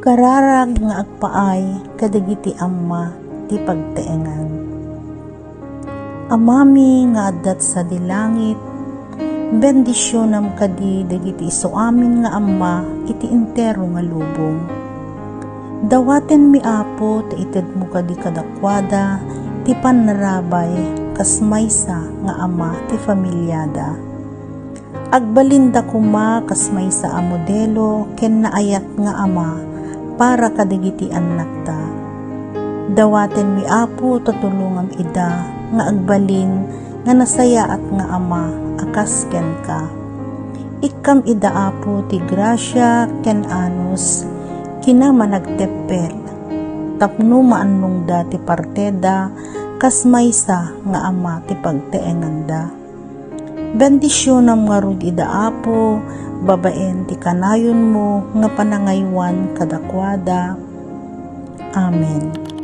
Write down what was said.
Kararag nga agpaay kadagiti amma ti pagteengan. Amami nga addat sa dilangit, bendisyonam kadi dagiti isu amin nga amma iti entero nga lubong. Dawaten mi Apo ti ited mo kadi kadakwada ti panarabay kas maysa nga ama ti familyada. Agbalinda kuma kas maysa a modelo ken naayat nga ama para kadagiti anak ta. Dawaten mi Apo tutulungam ida nga agbalin nga nasayaat nga ama akas ken ka. Ikkam ida Apo ti grasya ken anus kinama nagteppel tapno maannong da ti parteda kas maysa nga ama ti pagteenganda. Bendisyonam nga rod ida Apo babaen ti kanayon mo nga panangaywan kadakwada. Amen.